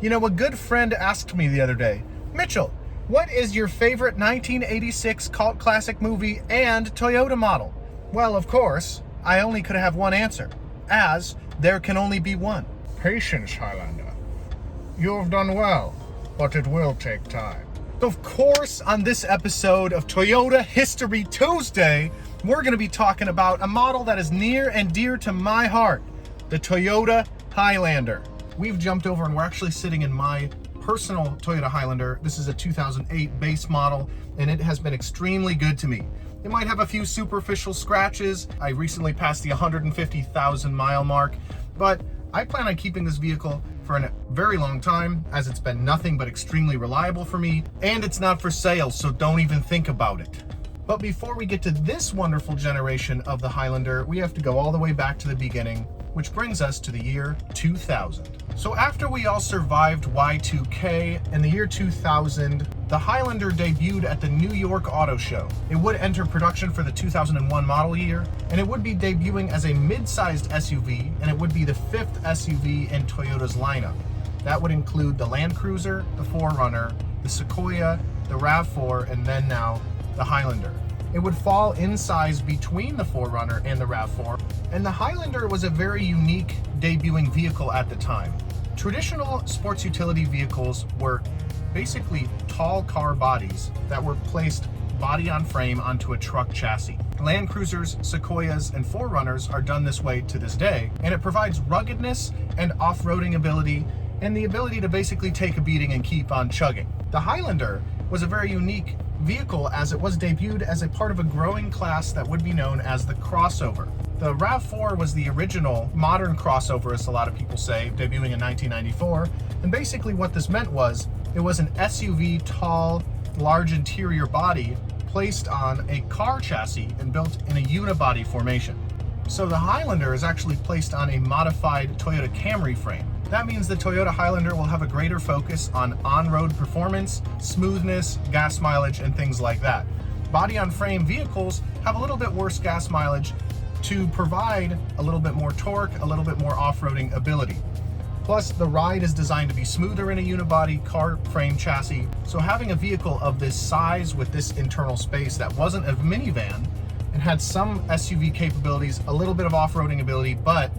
You know, a good friend asked me the other day, Mitchell, what is your favorite 1986 cult classic movie and Toyota model? Well, of course, I only could have one answer, as there can only be one. Patience, Highlander. You have done well, but it will take time. Of course, on this episode of Toyota History Tuesday, we're going to be talking about a model that is near and dear to my heart, the Toyota Highlander. We've jumped over and we're actually sitting in my personal Toyota Highlander. This is a 2008 base model, and it has been extremely good to me. It might have a few superficial scratches. I recently passed the 150,000 mile mark, but I plan on keeping this vehicle for a very long time, as it's been nothing but extremely reliable for me, and it's not for sale, so don't even think about it. But before we get to this wonderful generation of the Highlander, we have to go all the way back to the beginning, which brings us to the year 2000. So after we all survived Y2K, in the year 2000, the Highlander debuted at the New York Auto Show. It would enter production for the 2001 model year, and it would be debuting as a mid-sized SUV, and it would be the fifth SUV in Toyota's lineup. That would include the Land Cruiser, the 4Runner, the Sequoia, the RAV4, and then now the Highlander. It would fall in size between the 4Runner and the RAV4, and the Highlander was a very unique debuting vehicle at the time. Traditional sports utility vehicles were basically tall car bodies that were placed body on frame onto a truck chassis. Land Cruisers, Sequoias, and 4Runners are done this way to this day, and it provides ruggedness and off-roading ability and the ability to basically take a beating and keep on chugging. The Highlander was a very unique vehicle as it was debuted as a part of a growing class that would be known as the crossover. The RAV4 was the original modern crossover, as a lot of people say, debuting in 1994. And basically what this meant was it was an SUV, tall, large interior body placed on a car chassis and built in a unibody formation. So the Highlander is actually placed on a modified Toyota Camry frame. That means the Toyota Highlander will have a greater focus on-road performance, smoothness, gas mileage, and things like that. Body-on-frame vehicles have a little bit worse gas mileage to provide a little bit more torque, a little bit more off-roading ability. Plus, the ride is designed to be smoother in a unibody car frame chassis, so having a vehicle of this size with this internal space that wasn't a minivan and had some SUV capabilities, a little bit of off-roading ability, but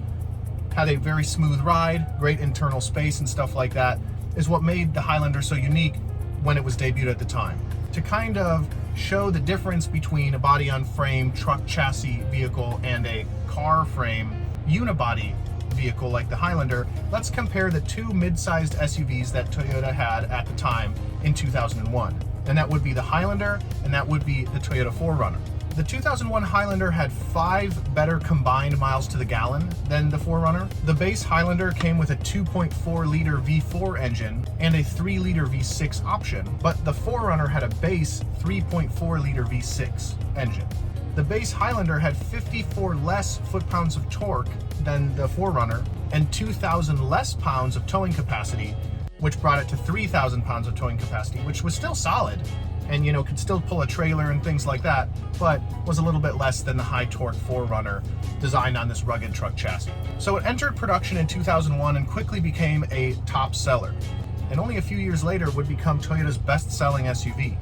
had a very smooth ride, great internal space and stuff like that, is what made the Highlander so unique when it was debuted at the time. To kind of show the difference between a body-on-frame truck chassis vehicle and a car frame unibody vehicle like the Highlander, let's compare the two mid-sized SUVs that Toyota had at the time in 2001. And that would be the Highlander, and that would be the Toyota 4Runner. The 2001 Highlander had 5 better combined miles to the gallon than the 4Runner. The base Highlander came with a 2.4-liter V4 engine and a 3-liter V6 option, but the 4Runner had a base 3.4-liter V6 engine. The base Highlander had 54 less foot-pounds of torque than the 4Runner and 2,000 less pounds of towing capacity, which brought it to 3,000 pounds of towing capacity, which was still solid, and could still pull a trailer and things like that, but was a little bit less than the high torque 4Runner designed on this rugged truck chassis. So it entered production in 2001 and quickly became a top seller, and only a few years later would become Toyota's best-selling SUV.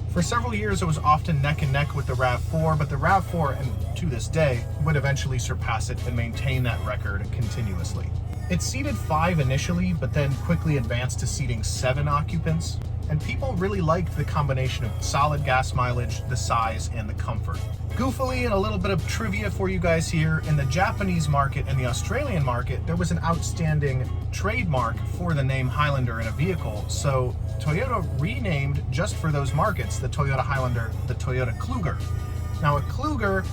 For several years it was often neck and neck with the RAV4, but the RAV4, and to this day, would eventually surpass it and maintain that record continuously. It seated 5 initially, but then quickly advanced to seating 7 occupants. And people really liked the combination of solid gas mileage, the size, and the comfort. Goofily, and a little bit of trivia for you guys here, in the Japanese market and the Australian market, there was an outstanding trademark for the name Highlander in a vehicle, so Toyota renamed, just for those markets, the Toyota Highlander the Toyota Kluger. Now, a Kluger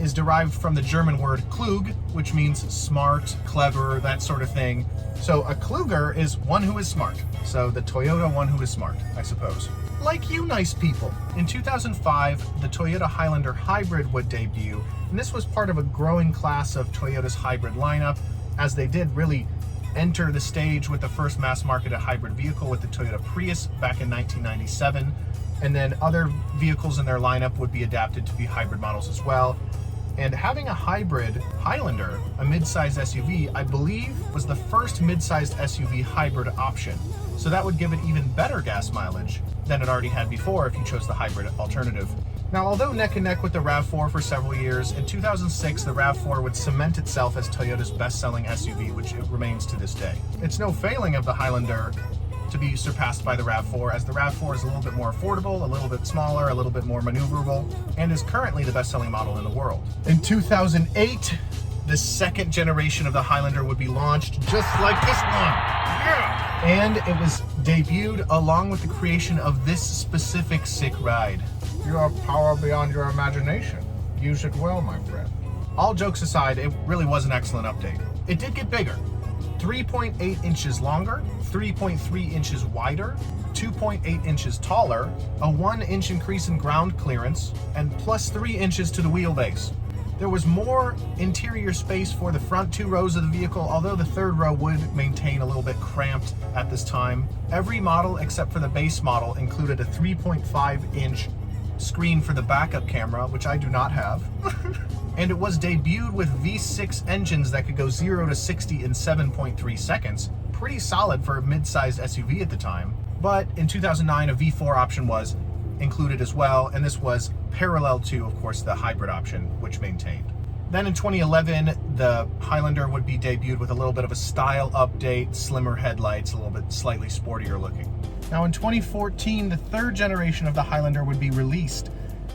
is derived from the German word klug, which means smart, clever, that sort of thing. So a Kluger is one who is smart. So the Toyota one who is smart, I suppose. Like you nice people. In 2005, the Toyota Highlander Hybrid would debut, and this was part of a growing class of Toyota's hybrid lineup, as they did really enter the stage with the first mass-marketed hybrid vehicle with the Toyota Prius back in 1997, and then other vehicles in their lineup would be adapted to be hybrid models as well. And having a hybrid Highlander, a mid-sized SUV, I believe was the first mid-sized SUV hybrid option. So that would give it even better gas mileage than it already had before if you chose the hybrid alternative. Now, although neck and neck with the RAV4 for several years, in 2006 the RAV4 would cement itself as Toyota's best-selling SUV, which it remains to this day. It's no failing of the Highlander to be surpassed by the RAV4, as the RAV4 is a little bit more affordable, a little bit smaller, a little bit more maneuverable, and is currently the best-selling model in the world. In 2008, the second generation of the Highlander would be launched, just like this one. Yeah! And it was debuted along with the creation of this specific sick ride. You have power beyond your imagination. Use it well, my friend. All jokes aside, it really was an excellent update. It did get bigger. 3.8 inches longer, 3.3 inches wider, 2.8 inches taller, a 1 inch increase in ground clearance, and plus 3 inches to the wheelbase. There was more interior space for the front 2 rows of the vehicle, although the 3rd row would maintain a little bit cramped at this time. Every model except for the base model included a 3.5 inch screen for the backup camera, which I do not have. And it was debuted with V6 engines that could go 0 to 60 in 7.3 seconds. Pretty solid for a mid-sized SUV at the time. But in 2009, a V4 option was included as well, and this was parallel to, of course, the hybrid option, which maintained. Then in 2011, the Highlander would be debuted with a little bit of a style update, slimmer headlights, a little bit slightly sportier looking. Now in 2014, the 3rd generation of the Highlander would be released,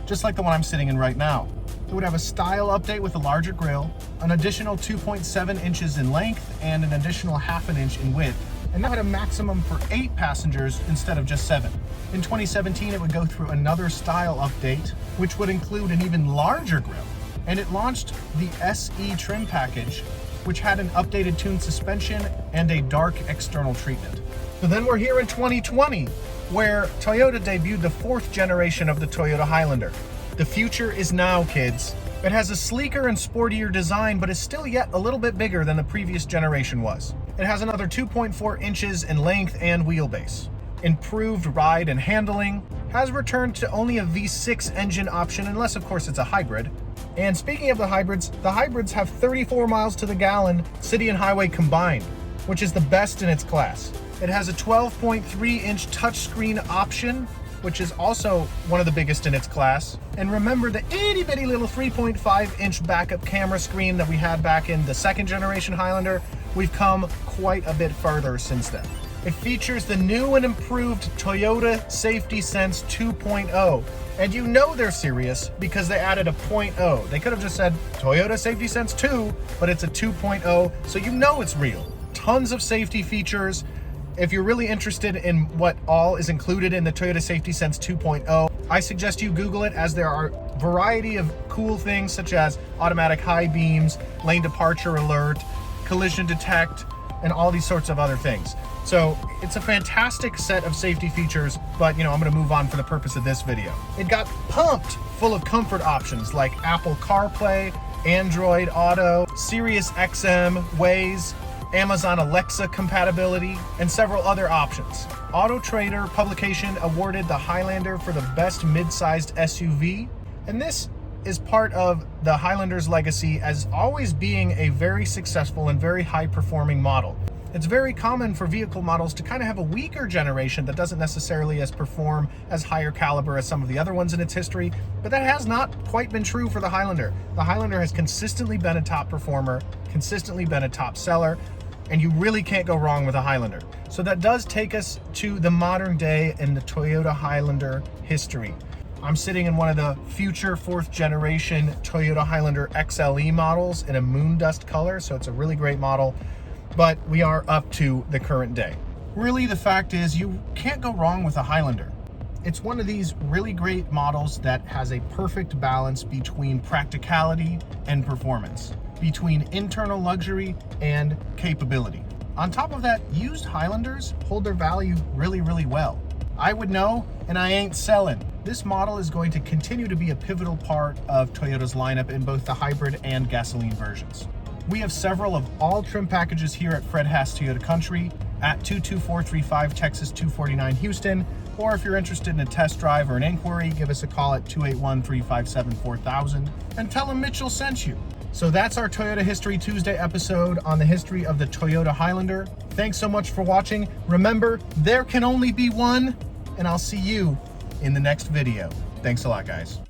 just like the one I'm sitting in right now. It would have a style update with a larger grille, an additional 2.7 inches in length, and an additional half an inch in width, and that had a maximum for 8 passengers instead of just 7. In 2017, it would go through another style update, which would include an even larger grille, and it launched the SE trim package, which had an updated tuned suspension and a dark external treatment. So then we're here in 2020, where Toyota debuted the 4th generation of the Toyota Highlander. The future is now, kids. It has a sleeker and sportier design, but is still yet a little bit bigger than the previous generation was. It has another 2.4 inches in length and wheelbase. Improved ride and handling, has returned to only a V6 engine option, unless of course it's a hybrid. And speaking of the hybrids have 34 miles to the gallon, city and highway combined, which is the best in its class. It has a 12.3 inch touchscreen option, which is also one of the biggest in its class. And remember the itty bitty little 3.5 inch backup camera screen that we had back in the 2nd generation Highlander? We've come quite a bit further since then. It features the new and improved Toyota Safety Sense 2.0. And you know they're serious because they added a .0. They could have just said Toyota Safety Sense 2, but it's a 2.0, so you know it's real. Tons of safety features. If you're really interested in what all is included in the Toyota Safety Sense 2.0, I suggest you Google it, as there are a variety of cool things such as automatic high beams, lane departure alert, collision detect, and all these sorts of other things. So it's a fantastic set of safety features, but I'm going to move on for the purpose of this video. It got pumped full of comfort options like Apple CarPlay, Android Auto, Sirius XM, Waze, Amazon Alexa compatibility, and several other options. Auto Trader publication awarded the Highlander for the best mid-sized SUV, and this is part of the Highlander's legacy as always being a very successful and very high-performing model. It's very common for vehicle models to kind of have a weaker generation that doesn't necessarily perform as higher caliber as some of the other ones in its history, but that has not quite been true for the Highlander. The Highlander has consistently been a top performer, consistently been a top seller, and you really can't go wrong with a Highlander. So that does take us to the modern day in the Toyota Highlander history. I'm sitting in one of the future 4th generation Toyota Highlander XLE models in a moon dust color, so it's a really great model, but we are up to the current day. Really, the fact is you can't go wrong with a Highlander. It's one of these really great models that has a perfect balance between practicality and performance, between internal luxury and capability. On top of that, used Highlanders hold their value really, really well. I would know, and I ain't selling. This model is going to continue to be a pivotal part of Toyota's lineup in both the hybrid and gasoline versions. We have several of all trim packages here at Fred Haas Toyota Country, at 22435 Texas 249 Houston. Or if you're interested in a test drive or an inquiry, give us a call at 281-357-4000 and tell them Mitchell sent you. So that's our Toyota History Tuesday episode on the history of the Toyota Highlander. Thanks so much for watching. Remember, there can only be one, and I'll see you in the next video. Thanks a lot, guys.